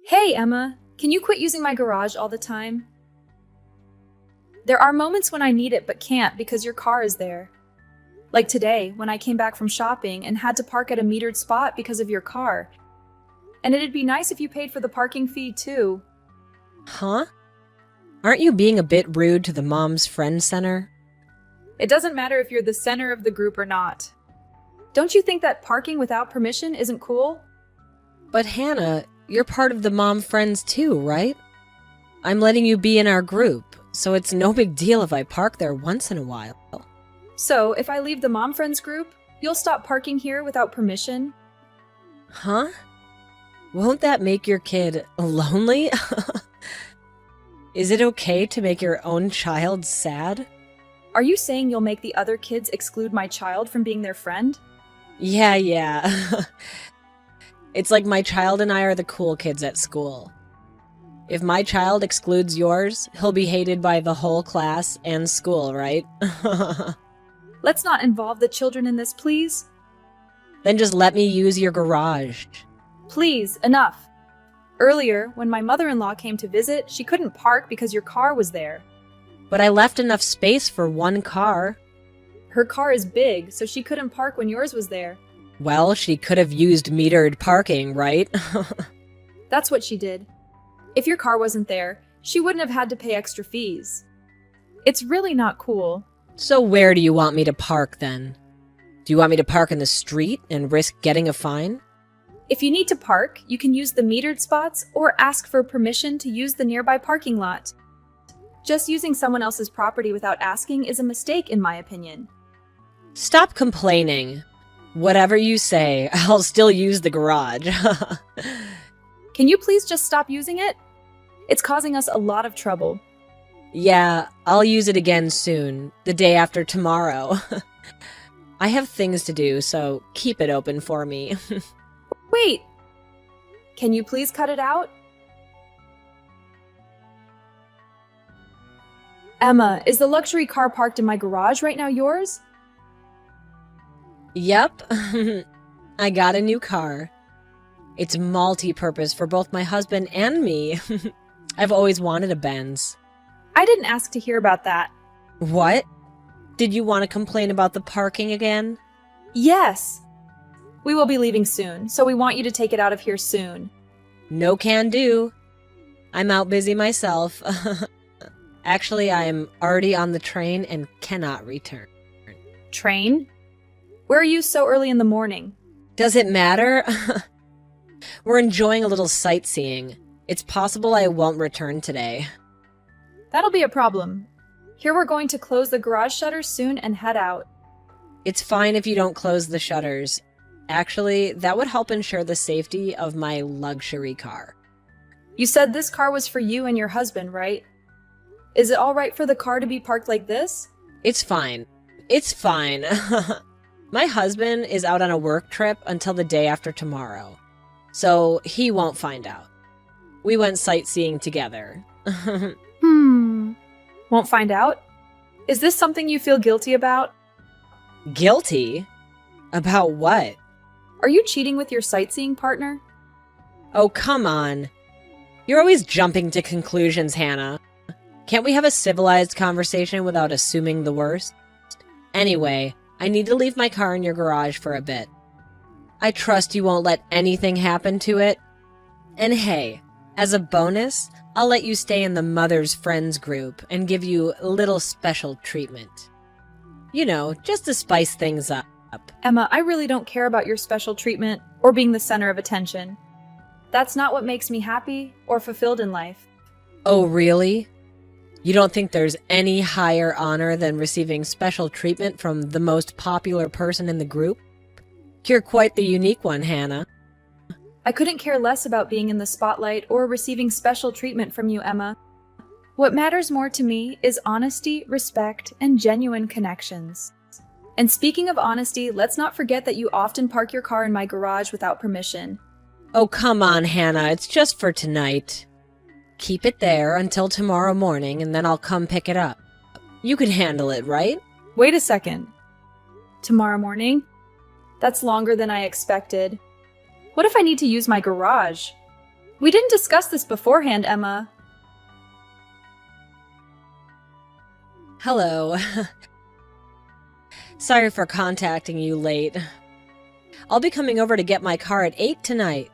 Hey, Emma, can you quit using my garage all the time? There are moments when I need it but can't because your car is there. Like today, when I came back from shopping and had to park at a metered spot because of your car. And it'd be nice if you paid for the parking fee too. Huh? Aren't you being a bit rude to the Mom's Friend Center? It doesn't matter if you're the center of the group or not. Don't you think that parking without permission isn't cool? But Hannah, you're part of the Mom Friends too, right? I'm letting you be in our group, so it's no big deal if I park there once in a while. So, if I leave the Mom Friends group, you'll stop parking here without permission? Huh? Won't that make your kid lonely? Is it okay to make your own child sad? Are you saying you'll make the other kids exclude my child from being their friend? Yeah. It's like my child and I are the cool kids at school. If my child excludes yours, he'll be hated by the whole class and school, right? Let's not involve the children in this, please. Then just let me use your garage. Please, enough. Earlier, when my mother-in-law came to visit, she couldn't park because your car was there. But I left enough space for one car. Her car is big, so she couldn't park when yours was there. Well, she could have used metered parking, right? That's what she did. If your car wasn't there, she wouldn't have had to pay extra fees. It's really not cool. So where do you want me to park then? Do you want me to park in the street and risk getting a fine? If you need to park, you can use the metered spots or ask for permission to use the nearby parking lot. Just using someone else's property without asking is a mistake, in my opinion. Stop complaining. Whatever you say, I'll still use the garage. Can you please just stop using it? It's causing us a lot of trouble. Yeah, I'll use it again soon, the day after tomorrow. I have things to do, so keep it open for me. Wait! Can you please cut it out? Emma, is the luxury car parked in my garage right now yours? Yep, I got a new car. It's multi-purpose for both my husband and me. I've always wanted a Benz. I didn't ask to hear about that. What? Did you want to complain about the parking again? Yes. We will be leaving soon, so we want you to take it out of here soon. No can do. I'm out busy myself. Actually, I'm already on the train and cannot return. Train? Where are you so early in the morning? Does it matter? We're enjoying a little sightseeing. It's possible I won't return today. That'll be a problem. Here we're going to close the garage shutters soon and head out. It's fine if you don't close the shutters. Actually, that would help ensure the safety of my luxury car. You said this car was for you and your husband, right? Is it all right for the car to be parked like this? It's fine. It's fine. My husband is out on a work trip until the day after tomorrow, so he won't find out. We went sightseeing together. Won't find out? Is this something you feel guilty about? Guilty? About what? Are you cheating with your sightseeing partner? Oh, come on. You're always jumping to conclusions, Hannah. Can't we have a civilized conversation without assuming the worst? Anyway, I need to leave my car in your garage for a bit. I trust you won't let anything happen to it. And hey, as a bonus, I'll let you stay in the Mother's Friends group and give you a little special treatment. You know, just to spice things up. Emma, I really don't care about your special treatment or being the center of attention. That's not what makes me happy or fulfilled in life. Oh, really? You don't think there's any higher honor than receiving special treatment from the most popular person in the group? You're quite the unique one, Hannah. I couldn't care less about being in the spotlight or receiving special treatment from you, Emma. What matters more to me is honesty, respect, and genuine connections. And speaking of honesty, let's not forget that you often park your car in my garage without permission. Oh, come on, Hannah. It's just for tonight. Keep it there until tomorrow morning, and then I'll come pick it up. You can handle it, right? Wait a second. Tomorrow morning? That's longer than I expected. What if I need to use my garage? We didn't discuss this beforehand, Emma. Hello. Sorry for contacting you late. I'll be coming over to get my car at 8 tonight.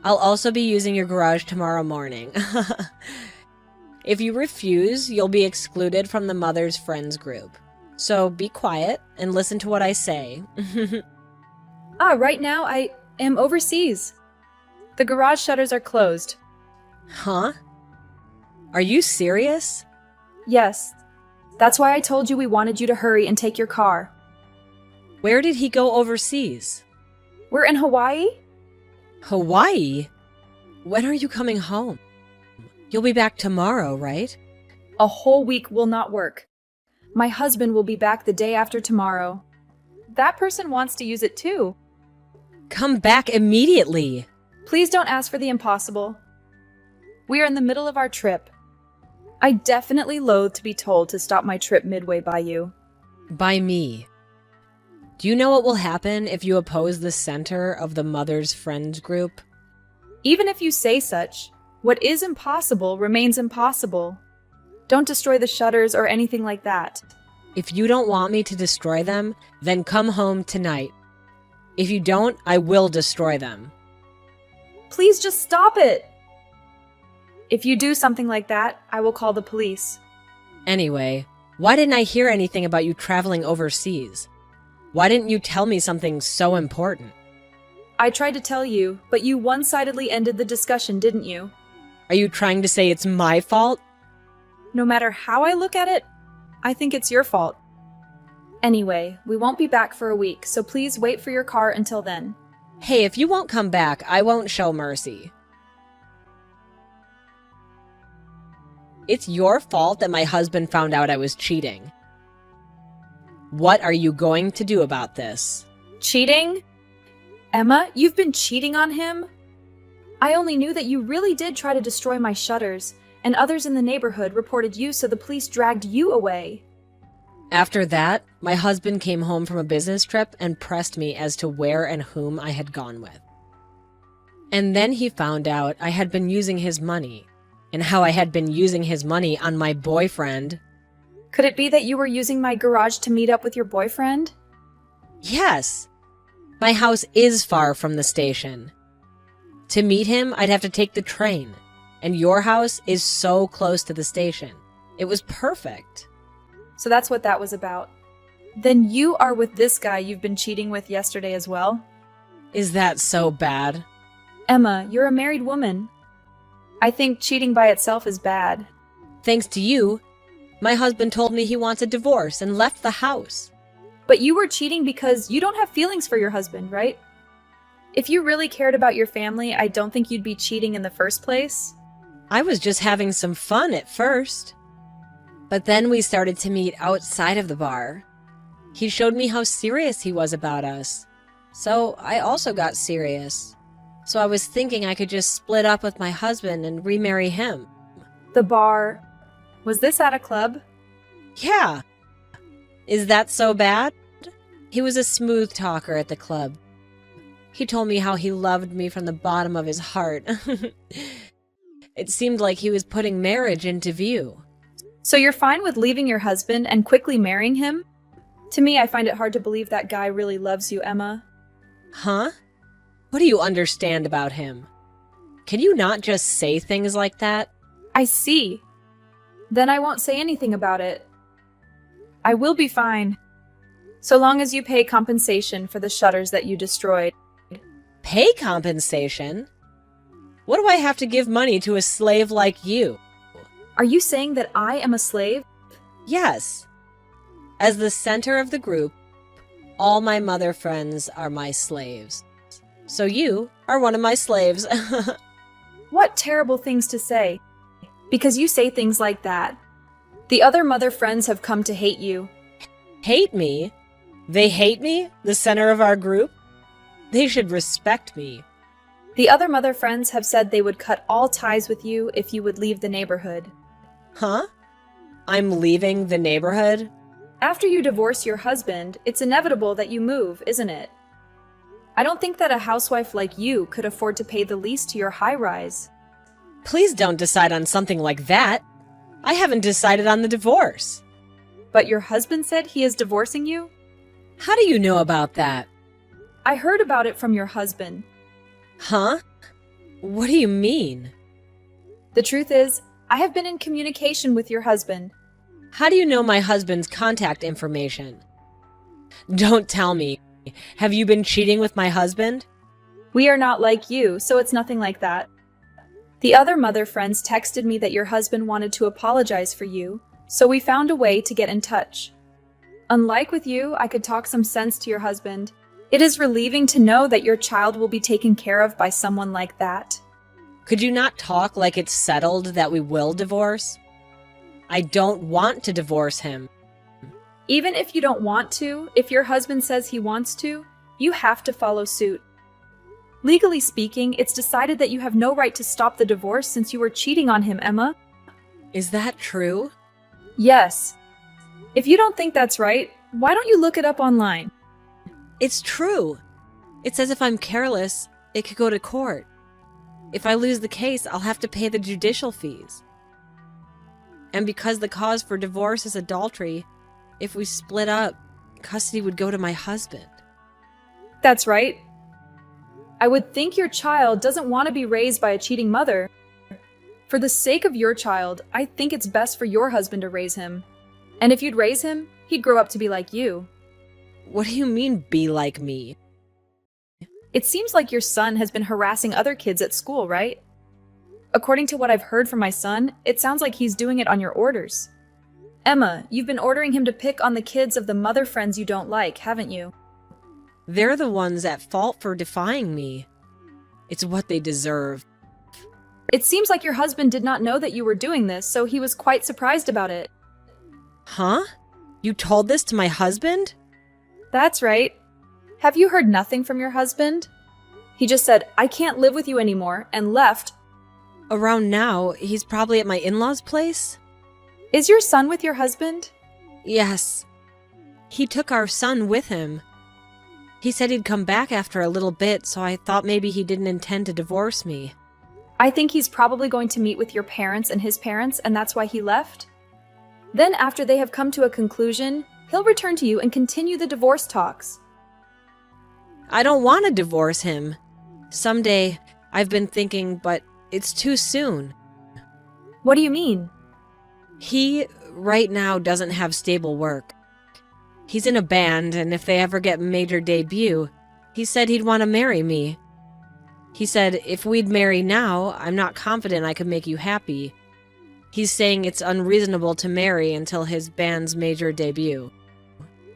I'll also be using your garage tomorrow morning. If you refuse, you'll be excluded from the Mother's Friends group. So be quiet and listen to what I say. Right now I am overseas. The garage shutters are closed. Huh? Are you serious? Yes. That's why I told you we wanted you to hurry and take your car. Where did he go overseas? We're in Hawaii? Hawaii? When are you coming home? You'll be back tomorrow, right? A whole week will not work. My husband will be back the day after tomorrow. That person wants to use it too. Come back immediately. Please don't ask for the impossible. We are in the middle of our trip. I definitely loathe to be told to stop my trip midway by you. By me. Do you know what will happen if you oppose the center of the Mother's Friends group? Even if you say such, what is impossible remains impossible. Don't destroy the shutters or anything like that. If you don't want me to destroy them, then come home tonight. If you don't, I will destroy them. Please just stop it! If you do something like that, I will call the police. Anyway, why didn't I hear anything about you traveling overseas? Why didn't you tell me something so important? I tried to tell you, but you one-sidedly ended the discussion, didn't you? Are you trying to say it's my fault? No matter how I look at it, I think it's your fault. Anyway, we won't be back for a week, so please wait for your car until then. Hey, if you won't come back, I won't show mercy. It's your fault that my husband found out I was cheating. What are you going to do about this? Cheating? Emma, you've been cheating on him? I only knew that you really did try to destroy my shutters, and others in the neighborhood reported you, so the police dragged you away. After that, my husband came home from a business trip and pressed me as to where and whom I had gone with. And then he found out I had been using his money, and how I had been using his money on my boyfriend. Could it be that you were using my garage to meet up with your boyfriend? Yes. My house is far from the station. To meet him, I'd have to take the train, and your house is so close to the station. It was perfect. So that's what that was about. Then you are with this guy you've been cheating with yesterday as well? Is that so bad? Emma, you're a married woman. I think cheating by itself is bad. Thanks to you, my husband told me he wants a divorce and left the house. But you were cheating because you don't have feelings for your husband, right? If you really cared about your family, I don't think you'd be cheating in the first place. I was just having some fun at first. But then we started to meet outside of the bar. He showed me how serious he was about us. So I also got serious. So I was thinking I could just split up with my husband and remarry him. The bar... Was this at a club? Yeah. Is that so bad? He was a smooth talker at the club. He told me how he loved me from the bottom of his heart. It seemed like he was putting marriage into view. So you're fine with leaving your husband and quickly marrying him? To me, I find it hard to believe that guy really loves you, Emma. Huh? What do you understand about him? Can you not just say things like that? I see. Then I won't say anything about it. I will be fine. So long as you pay compensation for the shutters that you destroyed. Pay compensation? What do I have to give money to a slave like you? Are you saying that I am a slave? Yes. As the center of the group, all my mother friends are my slaves. So you are one of my slaves. What terrible things to say. Because you say things like that. The other mother friends have come to hate you. Hate me? They hate me? The center of our group? They should respect me. The other mother friends have said they would cut all ties with you if you would leave the neighborhood. Huh? I'm leaving the neighborhood? After you divorce your husband, it's inevitable that you move, isn't it? I don't think that a housewife like you could afford to pay the lease to your high rise. Please don't decide on something like that. I haven't decided on the divorce. But your husband said he is divorcing you? How do you know about that? I heard about it from your husband. Huh? What do you mean? The truth is, I have been in communication with your husband. How do you know my husband's contact information? Don't tell me. Have you been cheating with my husband? We are not like you, so it's nothing like that. The other mother friends texted me that your husband wanted to apologize for you, so we found a way to get in touch. Unlike with you, I could talk some sense to your husband. It is relieving to know that your child will be taken care of by someone like that. Could you not talk like it's settled that we will divorce? I don't want to divorce him. Even if you don't want to, if your husband says he wants to, you have to follow suit. Legally speaking, it's decided that you have no right to stop the divorce since you were cheating on him, Emma. Is that true? Yes. If you don't think that's right, why don't you look it up online? It's true. It says if I'm careless, it could go to court. If I lose the case, I'll have to pay the judicial fees. And because the cause for divorce is adultery, if we split up, custody would go to my husband. That's right. I would think your child doesn't want to be raised by a cheating mother. For the sake of your child, I think it's best for your husband to raise him. And if you'd raise him, he'd grow up to be like you. What do you mean, be like me? It seems like your son has been harassing other kids at school, right? According to what I've heard from my son, it sounds like he's doing it on your orders. Emma, you've been ordering him to pick on the kids of the mother friends you don't like, haven't you? They're the ones at fault for defying me. It's what they deserve. It seems like your husband did not know that you were doing this, so he was quite surprised about it. Huh? You told this to my husband? That's right. Have you heard nothing from your husband? He just said, I can't live with you anymore, and left. Around now, he's probably at my in-laws' place? Is your son with your husband? Yes. He took our son with him. He said he'd come back after a little bit, so I thought maybe he didn't intend to divorce me. I think he's probably going to meet with your parents and his parents, and that's why he left. Then after they have come to a conclusion, he'll return to you and continue the divorce talks. I don't want to divorce him. Someday, I've been thinking, but it's too soon. What do you mean? He, right now, doesn't have stable work. He's in a band, and if they ever get major debut, he said he'd want to marry me. He said, if we'd marry now, I'm not confident I could make you happy. He's saying it's unreasonable to marry until his band's major debut.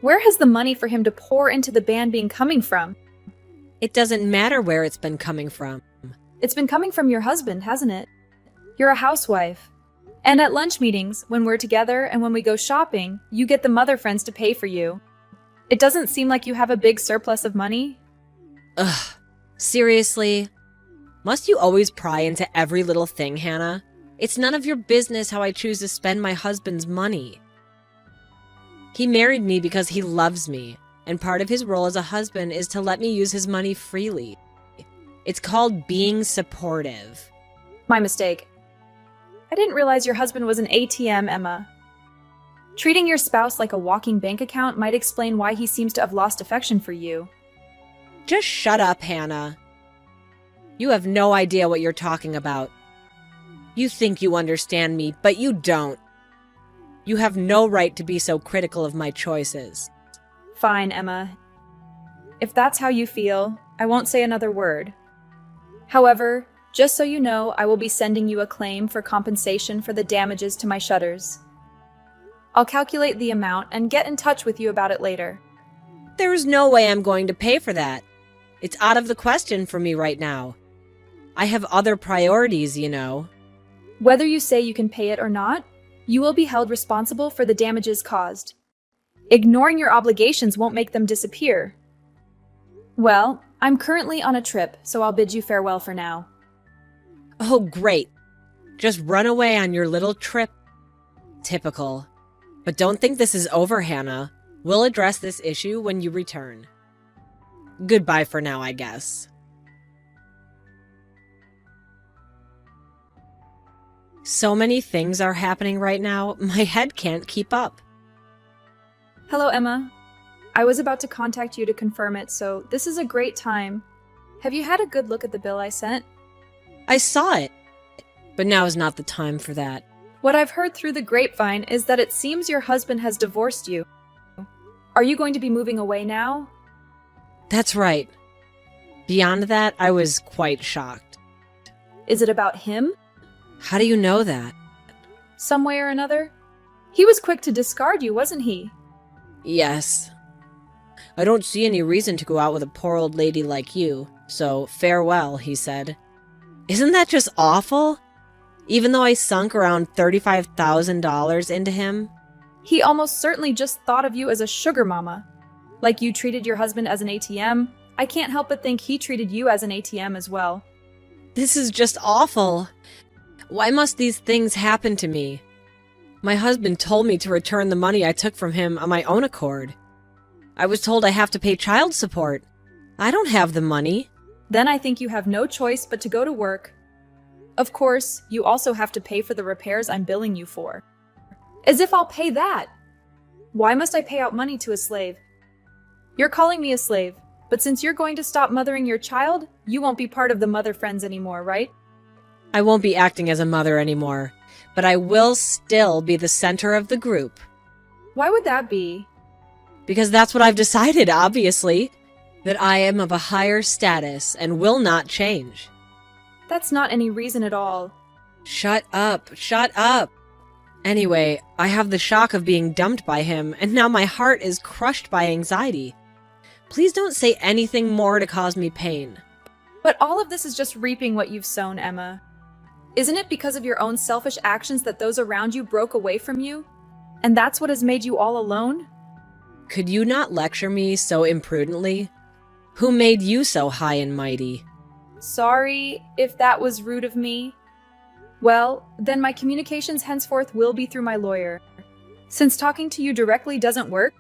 Where has the money for him to pour into the band been coming from? It doesn't matter where it's been coming from. It's been coming from your husband, hasn't it? You're a housewife. And at lunch meetings, when we're together and when we go shopping, you get the mother friends to pay for you. It doesn't seem like you have a big surplus of money. Ugh. Seriously? Must you always pry into every little thing, Hannah? It's none of your business how I choose to spend my husband's money. He married me because he loves me, and part of his role as a husband is to let me use his money freely. It's called being supportive. My mistake. I didn't realize your husband was an ATM, Emma. Treating your spouse like a walking bank account might explain why he seems to have lost affection for you. Just shut up, Hannah. You have no idea what you're talking about. You think you understand me, but you don't. You have no right to be so critical of my choices. Fine, Emma. If that's how you feel, I won't say another word. However, just so you know, I will be sending you a claim for compensation for the damages to my shutters. I'll calculate the amount and get in touch with you about it later. There's no way I'm going to pay for that. It's out of the question for me right now. I have other priorities, you know. Whether you say you can pay it or not, you will be held responsible for the damages caused. Ignoring your obligations won't make them disappear. Well, I'm currently on a trip, so I'll bid you farewell for now. Oh, great. Just run away on your little trip. Typical. But don't think this is over, Hannah. We'll address this issue when you return. Goodbye for now, I guess. So many things are happening right now, my head can't keep up. Hello, Emma. I was about to contact you to confirm it, so this is a great time. Have you had a good look at the bill I sent? I saw it, but now is not the time for that. What I've heard through the grapevine is that it seems your husband has divorced you. Are you going to be moving away now? That's right. Beyond that, I was quite shocked. Is it about him? How do you know that? Some way or another? He was quick to discard you, wasn't he? Yes. I don't see any reason to go out with a poor old lady like you, so farewell, he said. Isn't that just awful? Even though I sunk around $35,000 into him? He almost certainly just thought of you as a sugar mama. Like you treated your husband as an ATM, I can't help but think he treated you as an ATM as well. This is just awful. Why must these things happen to me? My husband told me to return the money I took from him on my own accord. I was told I have to pay child support. I don't have the money. Then I think you have no choice but to go to work. Of course, you also have to pay for the repairs I'm billing you for. As if I'll pay that! Why must I pay out money to a slave? You're calling me a slave, but since you're going to stop mothering your child, you won't be part of the mother friends anymore, right? I won't be acting as a mother anymore, but I will still be the center of the group. Why would that be? Because that's what I've decided, obviously. That I am of a higher status and will not change. That's not any reason at all. Shut up, shut up. Anyway, I have the shock of being dumped by him, and now my heart is crushed by anxiety. Please don't say anything more to cause me pain. But all of this is just reaping what you've sown, Emma. Isn't it because of your own selfish actions that those around you broke away from you? And that's what has made you all alone? Could you not lecture me so imprudently? Who made you so high and mighty? Sorry if that was rude of me. Well, then my communications henceforth will be through my lawyer. Since talking to you directly doesn't work,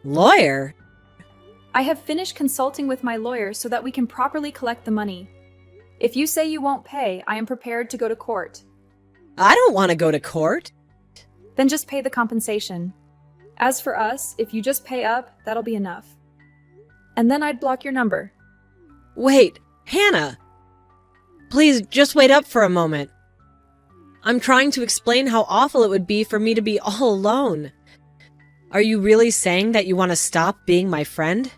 Lawyer? I have finished consulting with my lawyer so that we can properly collect the money. If you say you won't pay, I am prepared to go to court. I don't want to go to court. Then just pay the compensation. As for us, if you just pay up, that'll be enough. And then I'd block your number. Wait, Hannah! Please, just wait up for a moment. I'm trying to explain how awful it would be for me to be all alone. Are you really saying that you want to stop being my friend?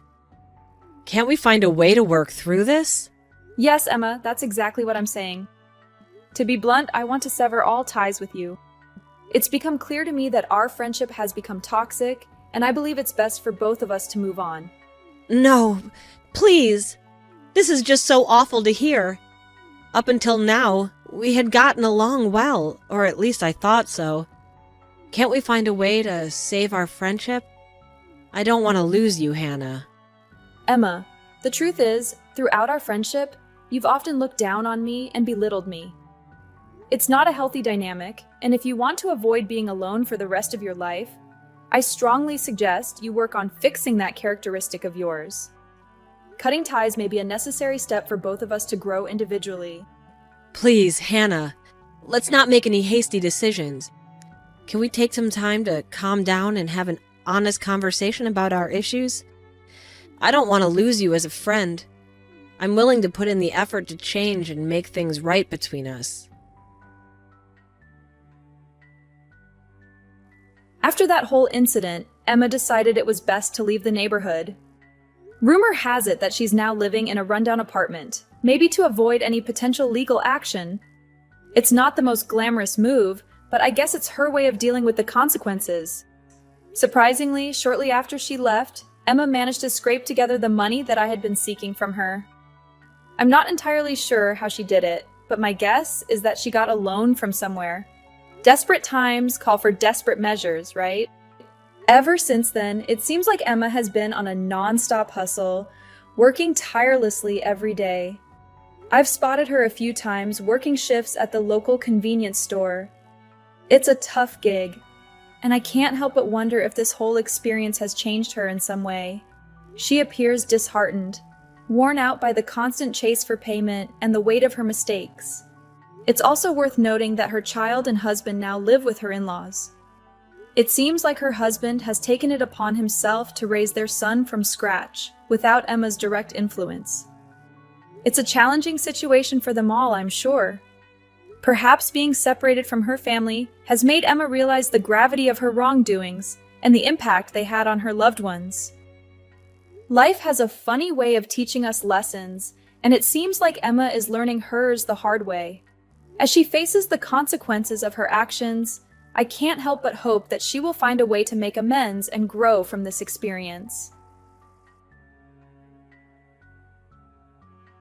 Can't we find a way to work through this? Yes, Emma, that's exactly what I'm saying. To be blunt, I want to sever all ties with you. It's become clear to me that our friendship has become toxic, and I believe it's best for both of us to move on. No, please. This is just so awful to hear. Up until now, we had gotten along well, or at least I thought so. Can't we find a way to save our friendship? I don't want to lose you, Hannah. Emma, the truth is, throughout our friendship, you've often looked down on me and belittled me. It's not a healthy dynamic, and if you want to avoid being alone for the rest of your life, I strongly suggest you work on fixing that characteristic of yours. Cutting ties may be a necessary step for both of us to grow individually. Please, Hannah, let's not make any hasty decisions. Can we take some time to calm down and have an honest conversation about our issues? I don't want to lose you as a friend. I'm willing to put in the effort to change and make things right between us. After that whole incident, Emma decided it was best to leave the neighborhood. Rumor has it that she's now living in a rundown apartment, maybe to avoid any potential legal action. It's not the most glamorous move, but I guess it's her way of dealing with the consequences. Surprisingly, shortly after she left, Emma managed to scrape together the money that I had been seeking from her. I'm not entirely sure how she did it, but my guess is that she got a loan from somewhere. Desperate times call for desperate measures, right? Ever since then, it seems like Emma has been on a non-stop hustle, working tirelessly every day. I've spotted her a few times working shifts at the local convenience store. It's a tough gig, and I can't help but wonder if this whole experience has changed her in some way. She appears disheartened, worn out by the constant chase for payment and the weight of her mistakes. It's also worth noting that her child and husband now live with her in-laws. It seems like her husband has taken it upon himself to raise their son from scratch, without Emma's direct influence. It's a challenging situation for them all, I'm sure. Perhaps being separated from her family has made Emma realize the gravity of her wrongdoings and the impact they had on her loved ones. Life has a funny way of teaching us lessons, and it seems like Emma is learning hers the hard way. As she faces the consequences of her actions, I can't help but hope that she will find a way to make amends and grow from this experience.